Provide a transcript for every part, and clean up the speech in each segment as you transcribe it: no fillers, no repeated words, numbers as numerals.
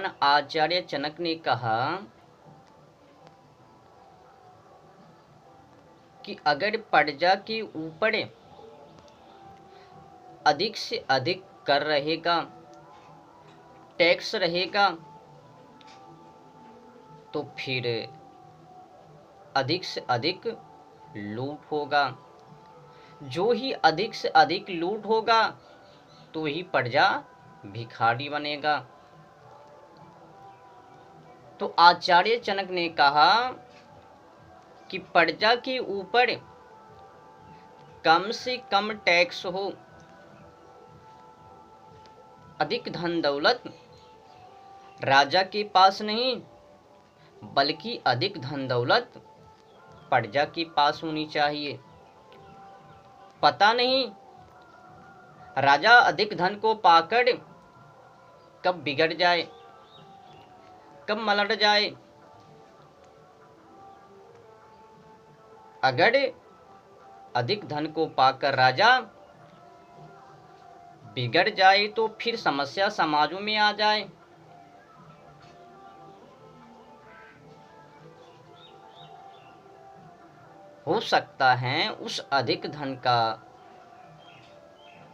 विद्वान आचार्य जनक ने कहा कि अगर प्रजा के ऊपर अधिक से अधिक कर रहेगा, टैक्स रहेगा, तो फिर अधिक से अधिक लूट होगा। जो ही अधिक से अधिक लूट होगा तो ही प्रजा भिखारी बनेगा। तो आचार्य जनक ने कहा कि प्रजा के ऊपर कम से कम टैक्स हो, अधिक धन दौलत राजा के पास नहीं बल्कि अधिक धन दौलत प्रजा के पास होनी चाहिए। पता नहीं राजा अधिक धन को पाकर कब बिगड़ जाए, कब मलट जाए। अगर अधिक धन को पाकर राजा बिगड़ जाए तो फिर समस्या समाजों में आ जाए। हो सकता है उस अधिक धन का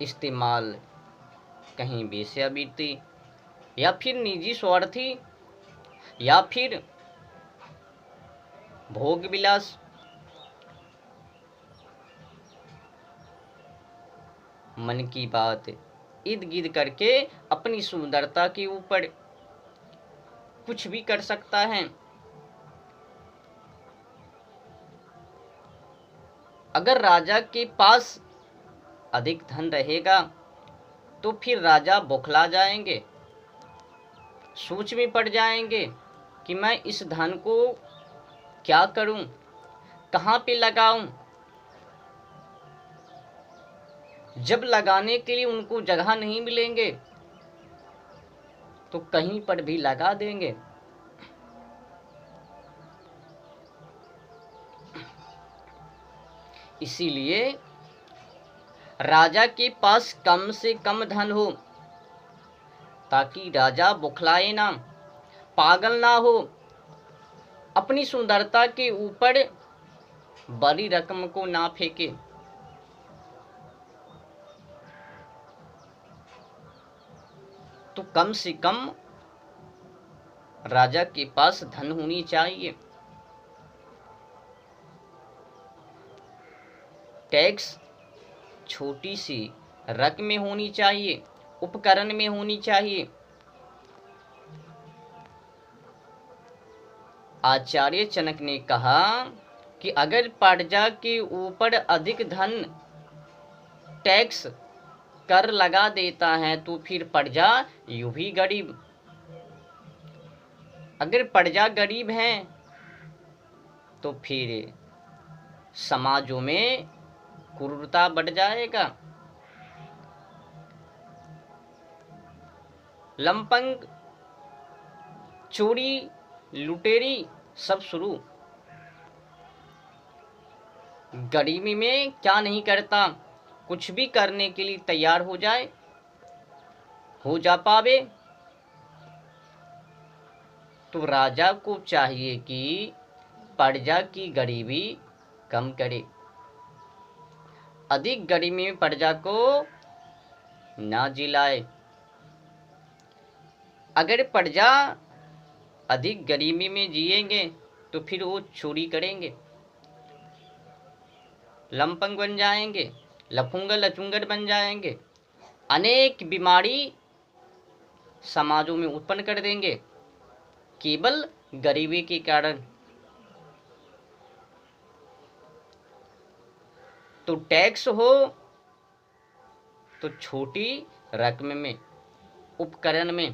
इस्तेमाल कहीं वेश्यावृत्ति या फिर निजी स्वार्थी या फिर भोग विलास, मन की बात इर्द गिर्द करके अपनी सुंदरता के ऊपर कुछ भी कर सकता है। अगर राजा के पास अधिक धन रहेगा तो फिर राजा बौखला जाएंगे, सोच में पड़ जाएंगे कि मैं इस धन को क्या करूं, कहां पे लगाऊं। जब लगाने के लिए उनको जगह नहीं मिलेंगे तो कहीं पर भी लगा देंगे। इसीलिए राजा के पास कम से कम धन हो ताकि राजा बौखलाए ना, पागल ना हो, अपनी सुंदरता के ऊपर बड़ी रकम को ना फेंके। तो कम से कम राजा के पास धन होनी चाहिए। टैक्स छोटी सी रकम में होनी चाहिए, उपकरण में होनी चाहिए। आचार्य जनक ने कहा कि अगर प्रजा के ऊपर अधिक धन टैक्स कर लगा देता है तो फिर प्रजा यूं भी गरीब। अगर प्रजा गरीब है तो फिर समाजों में क्रूरता बढ़ जाएगा, लंपंग, चोरी, लुटेरी सब शुरू। गरीबी में क्या नहीं करता, कुछ भी करने के लिए तैयार हो जाए, हो जा पावे। तो राजा को चाहिए कि प्रजा की गरीबी कम करे, अधिक गरीबी में प्रजा को ना जिलाए। अगर प्रजा अधिक गरीबी में जिएंगे तो फिर वो चोरी करेंगे, लंपंग बन जाएंगे, लफूंगा लचुंगर बन जाएंगे, अनेक बीमारी समाजों में उत्पन्न कर देंगे केवल गरीबी के कारण। तो टैक्स हो तो छोटी रकम में, उपकरण में,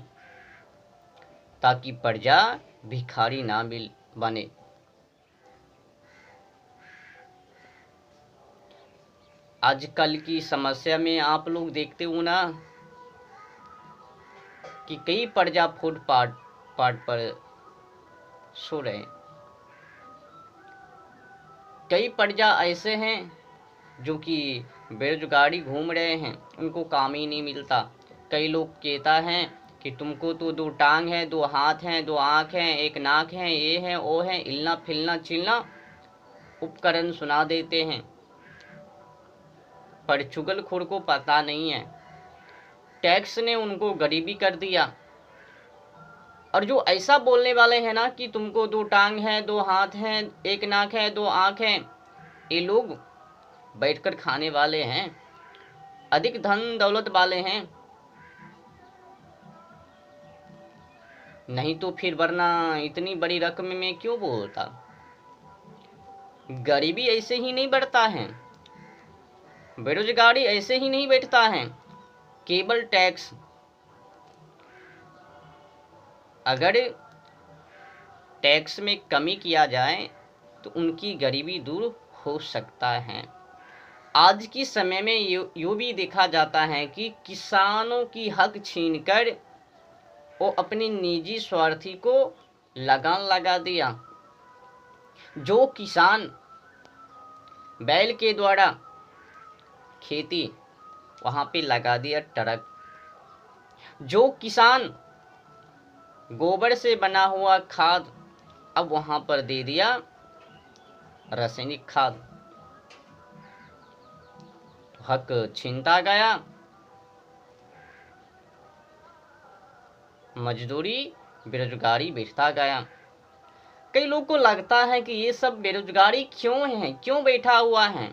ताकि प्रजा भिखारी ना बने। आजकल की समस्या में आप लोग देखते हो ना कि कई प्रजा फुटपाथ पर सो रहे हैं। कई प्रजा ऐसे हैं जो कि बेरोजगारी घूम रहे हैं, उनको काम ही नहीं मिलता। कई लोग कहता हैं कि तुमको तो 2 टांग है, 2 हाथ हैं, 2 आँख हैं, 1 नाक है, ये है वो है, हिलना फिलना चिलना उपकरण सुना देते हैं। पर चुगलखोर को पता नहीं है, टैक्स ने उनको गरीबी कर दिया। और जो ऐसा बोलने वाले हैं ना कि तुमको 2 टांग है, 2 हाथ हैं, 1 नाक है, 2 आँख हैं, ये लोग बैठकर खाने वाले हैं, अधिक धन दौलत वाले हैं। नहीं तो फिर वरना इतनी बड़ी रकम में क्यों बोलता। गरीबी ऐसे ही नहीं बढ़ता है, बेरोजगारी ऐसे ही नहीं बैठता है। केवल टैक्स, अगर टैक्स में कमी किया जाए तो उनकी गरीबी दूर हो सकता है। आज की समय में यूँ भी देखा जाता है कि किसानों की हक छीनकर वो अपनी निजी स्वार्थी को लगान लगा दिया। जो किसान बैल के द्वारा खेती, वहाँ पे लगा दिया ट्रक। जो किसान गोबर से बना हुआ खाद, अब वहाँ पर दे दिया रासायनिक खाद। हक छीनता गया, मजदूरी बेरोजगारी बैठता गया। कई लोग को लगता है कि ये सब बेरोजगारी क्यों है, क्यों बैठा हुआ है,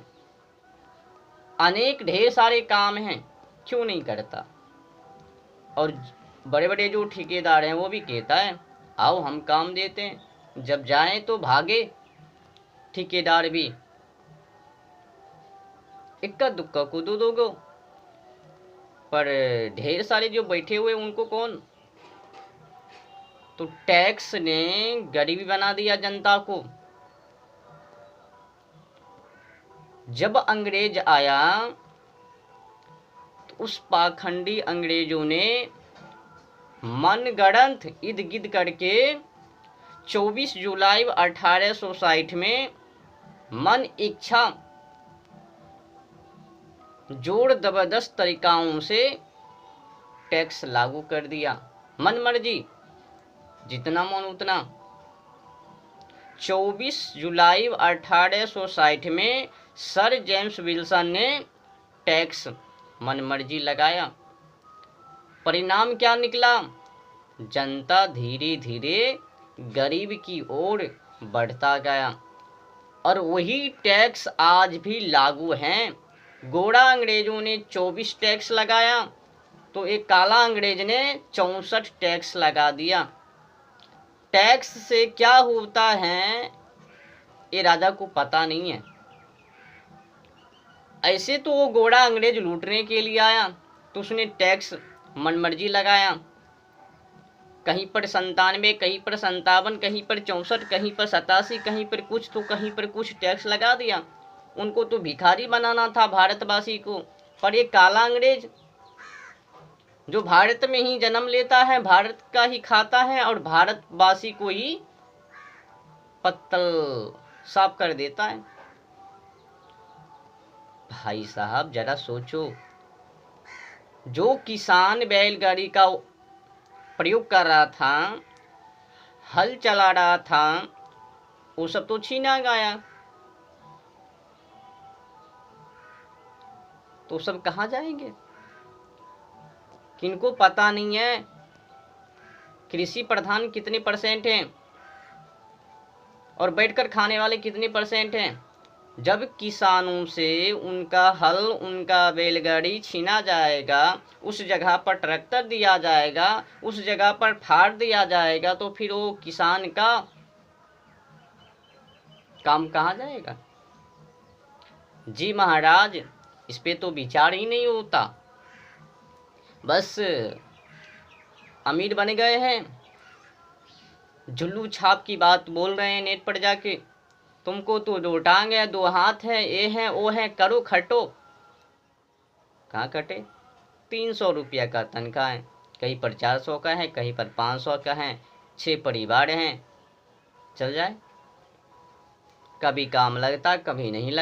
अनेक ढेर सारे काम हैं, क्यों नहीं करता। और बड़े बड़े जो ठेकेदार हैं वो भी कहता है आओ हम काम देते हैं, जब जाए तो भागे ठेकेदार भी, इक्का दुक्का को दो दोगो। पर ढेर सारे जो बैठे हुए उनको कौन। तो टैक्स ने गरीबी बना दिया जनता को। जब अंग्रेज आया तो उस पाखंडी अंग्रेजों ने मनगढ़ंत इर्द गिर्द करके 24 जुलाई 1860 में मन इच्छा जोर जबरदस्त तरीकाओं से टैक्स लागू कर दिया। मन मर्जी, जितना मन उतना। 24 जुलाई 1860 में सर जेम्स विल्सन ने टैक्स मनमर्जी लगाया। परिणाम क्या निकला। जनता धीरे धीरे गरीब की ओर बढ़ता गया और वही टैक्स आज भी लागू हैं। गोरा अंग्रेजों ने 24 टैक्स लगाया तो एक काला अंग्रेज ने 64 टैक्स लगा दिया। टैक्स से क्या होता है ये राजा को पता नहीं है। ऐसे तो वो गोरा अंग्रेज लूटने के लिए आया तो उसने टैक्स मनमर्जी लगाया। कहीं पर 97, कहीं पर 57, कहीं पर 64, कहीं पर 87, कहीं पर कुछ तो कहीं पर कुछ टैक्स लगा दिया। उनको तो भिखारी बनाना था भारतवासी को। पर ये काला अंग्रेज जो भारत में ही जन्म लेता है, भारत का ही खाता है और भारतवासी को ही पत्तल साफ कर देता है। भाई साहब जरा सोचो, जो किसान बैलगाड़ी का प्रयोग कर रहा था, हल चला रहा था, वो सब तो छीना गया। तो सब कहाँ जाएंगे। किनको पता नहीं है कृषि प्रधान कितने % हैं और बैठकर खाने वाले कितने % हैं। जब किसानों से उनका हल, उनका बैलगाड़ी छीना जाएगा, उस जगह पर ट्रैक्टर दिया जाएगा, उस जगह पर फाड़ दिया जाएगा, तो फिर वो किसान का काम कहाँ जाएगा। जी महाराज, इस पे तो विचार ही नहीं होता। बस अमीर बन गए हैं, झुल्लू छाप की बात बोल रहे हैं नेट पर जाके। तुमको तो 2 टांग है, 2 हाथ है, ये है वो है, करो खटो। कहाँ कटे। 300 रुपया का तनख्वाह है, कहीं पर 400 का है, कहीं पर 500 का है, 6 परिवार हैं, चल जाए। कभी काम लगता कभी नहीं लगता।